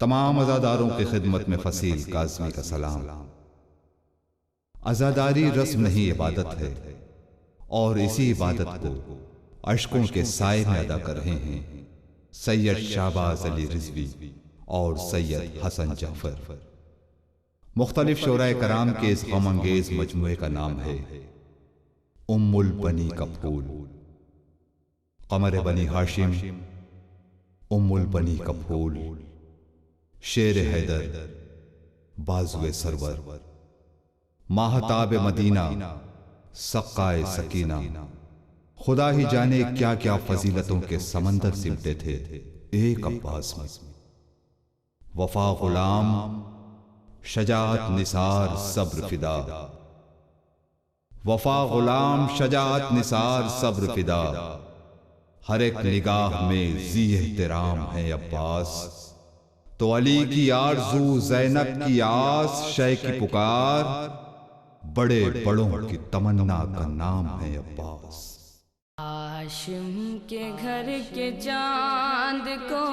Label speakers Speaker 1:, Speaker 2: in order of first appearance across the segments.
Speaker 1: تمام عزاداروں کی خدمت میں فصیل کاظمی کا سلام۔ عزاداری رسم نہیں عبادت ہے، اور اسی عبادت کو اشکوں کے سائے میں ادا کر رہے ہیں سید شہباز علی رضوی اور سید حسن جعفر۔ مختلف شعراء کرام کے اس غم انگیز مجموعے کا نام ہے ام البنی کا پھول۔ قمر بنی ہاشم، ام البنی کا پھول، شیر حیدر، بازو سرور، ماہتاب مدینہ، سقائے سکینہ، خدا ہی جانے کیا کیا فضیلتوں کے سمندر سمٹے تھے ایک عباس میں۔ وفا غلام، شجاعت نثار، صبر فدا، وفا غلام، شجاعت نثار، صبر فدا، ہر ایک نگاہ میں ذی احترام ہے عباس، تو علی کی آرزو، زینب کی آس، شے کی پکار، بڑے بڑوں کی تمنا کا نام ہے عباس۔
Speaker 2: ہاشم کے گھر کے چاند کو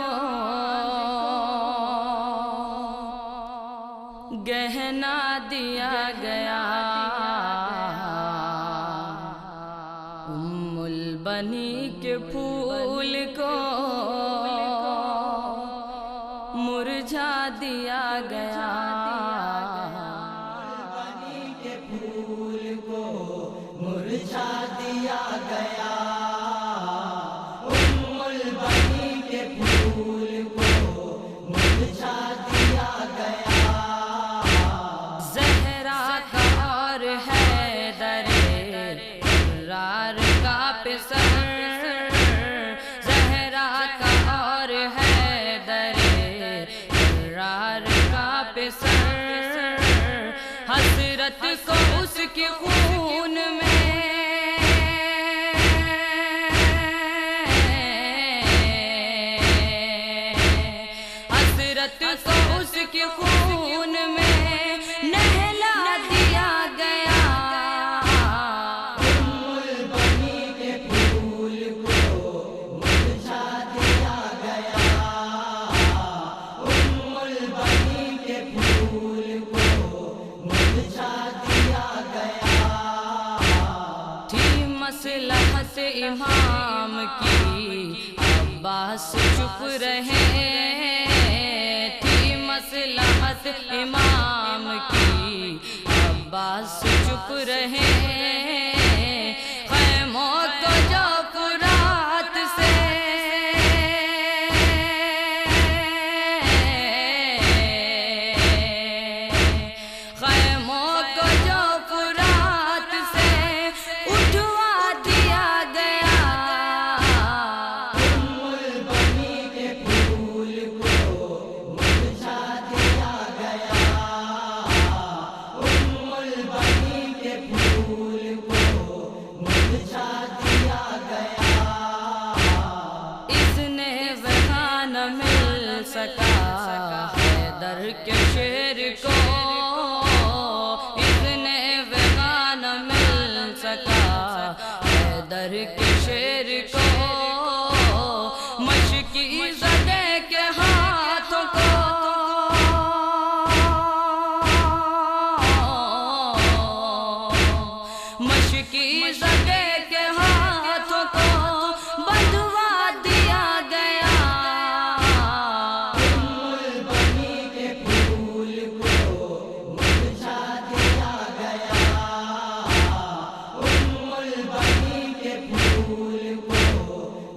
Speaker 2: گہنا دیا گیا، ام البنی کے پھول کو مرجھا دیا گیا،
Speaker 3: البنی کے پھول کو مرجھا دیا گیا، ام البنی کے پھول کو مرجھا دیا گیا۔
Speaker 2: زہرا کا اور حیدر رار کا پسر، زہرا کا اور حیدر رار کا پسر، حسرت کو اس کے خون میں حسرت کو اس کے خون میں نہلا دیا گیا،
Speaker 3: ام البنی کے پھول کو مرجھا دیا گیا، ام البنی کے پھول کو مرجھا دیا گیا۔
Speaker 2: تھی مصلحت امام کی عباس چپ رہے، تھی مصلحت امام کی عباس چپ رہے، خیموں کو جو فرات سے خیموں کو جو فرات سے اٹھوا دیا گیا،
Speaker 3: ام البنی کے پھول کو مرجھا دیا گیا، ام البنی کے پھول کو مرجھا دیا گیا۔
Speaker 2: اس نے وہاں نہ مل سکا حیدر کے شیر کو، اس نے وہاں نہ مل سکا حیدر کے شیر کو، مشکی زدے کے ہاتھوں کو مشکی زدے کے ہاتھوں کو بندھوا دیا گیا،
Speaker 3: ام البنی کے پھول کو مرجھا دیا گیا، ام البنی کے پھول کو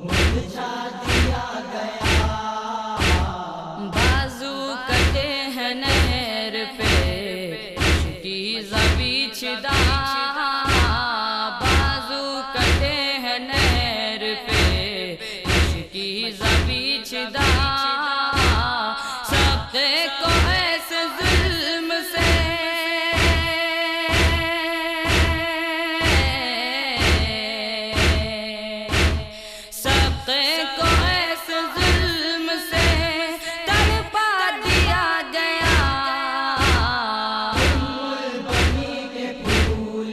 Speaker 3: مرجھا دیا گیا۔
Speaker 2: بازو کٹے ہیں نہر پہ مشکی زبیچ دا، بازو کٹے ہیں نہر پہ مشکی زبیچ دا، سبقے کو ایسے ظلم سے سبقے کو ایسے ظلم سے تڑپا دیا گیا،
Speaker 3: ام البنی کے پھول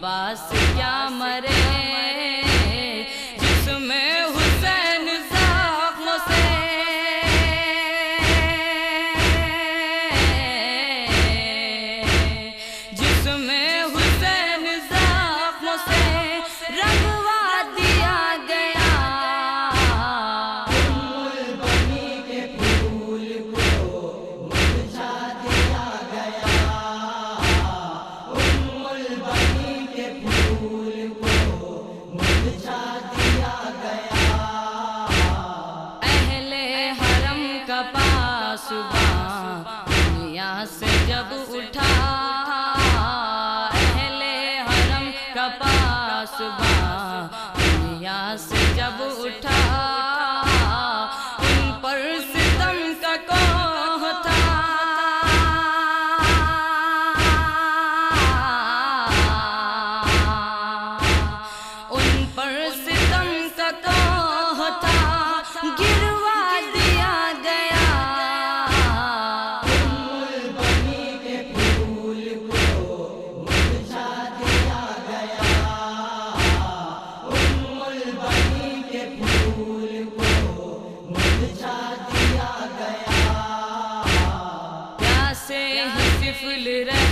Speaker 2: عباس کیا مرے جس میں حسین زخموں سے رنگوا دیا گیا
Speaker 3: بنی کے پھول کو مرجھا دیا گیا بنی کے پھول کو مرجھا دیا گیا
Speaker 2: اہل حرم کا پاسباں دنیا سے جب اٹھا اہل حرم کا پاسباں دنیا سے جب اٹھا ان پر ستم کا کوہ تھا ان پر ستم کا کوہ تھا گروا دیا گیا
Speaker 3: بنی کے پھول کو مرجھا دیا گیا بنی کے پھول کو مرجھا دیا گیا
Speaker 2: پیاسے ہی طفل رہ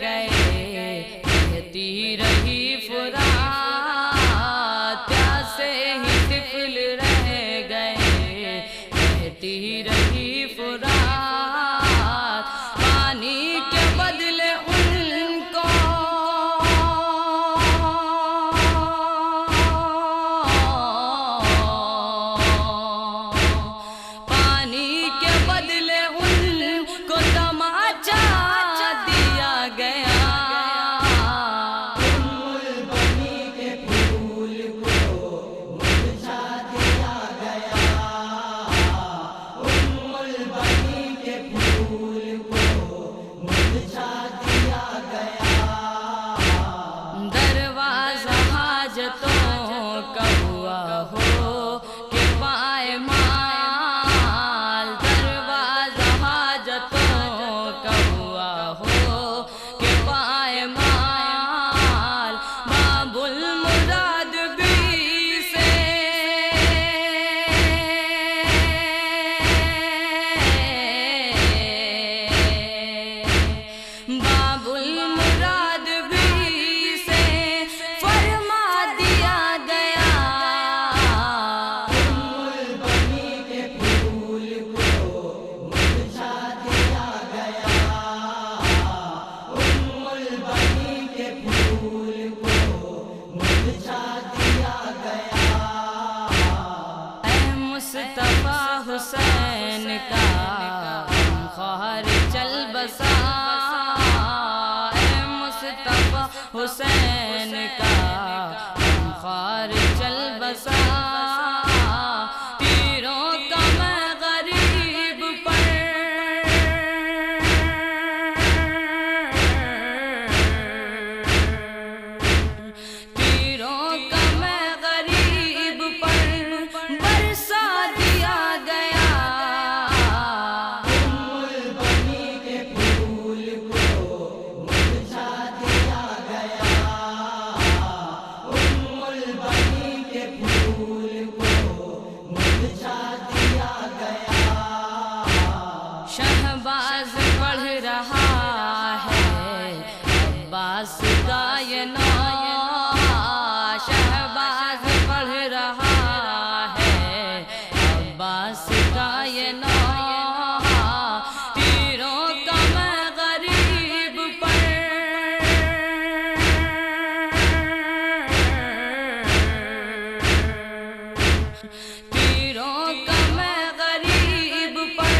Speaker 2: گئے کہتی رہی فرات پیاسے ہی طفل رہ گئے کہتی رہی فرات پانی کے بدلے ان کو پانی کے بدلے ان کو تماچا دیا گیا
Speaker 3: بنی کے پھول کو مرجھا دیا گیا بنی کے پھول کو مرجھا دیا گیا
Speaker 2: دروازہ حاجتوں کا ہوا ہو کہ پائمال دروازہ حاجتوں کا ہوا ہو کہ پائمال باب المراد بھی سے باب المراد بھی سے فرما دیا گیا
Speaker 3: بنی کے پھول کو مرجھا دیا گیا بنی کے پھول کو مرجھا دیا گیا
Speaker 2: اے مصطفیٰ حسین کا خواہر چل بسا اے مصطفیٰ حسین کا خواہر چل بسا تیروں کا میں غریب پر تیروں کا میں غریب پر برسا دیا گیا
Speaker 3: بنی کے پھول کو مرجھا دیا گیا بنی کے پھول کو مرجھا دیا گیا
Speaker 2: شہباز پڑھ رہا ہے عباس کا یہ نام شہباز پڑھ رہا ہے عباس کا یہ نام تیروں کا میں غریب پر تیروں کا میں غریب پر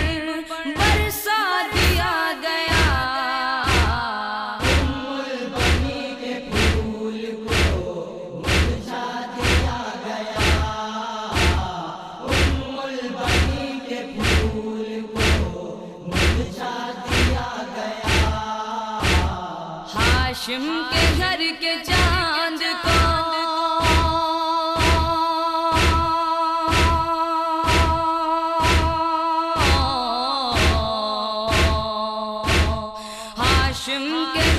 Speaker 2: برسا دیا گیا
Speaker 3: بنی کے پھول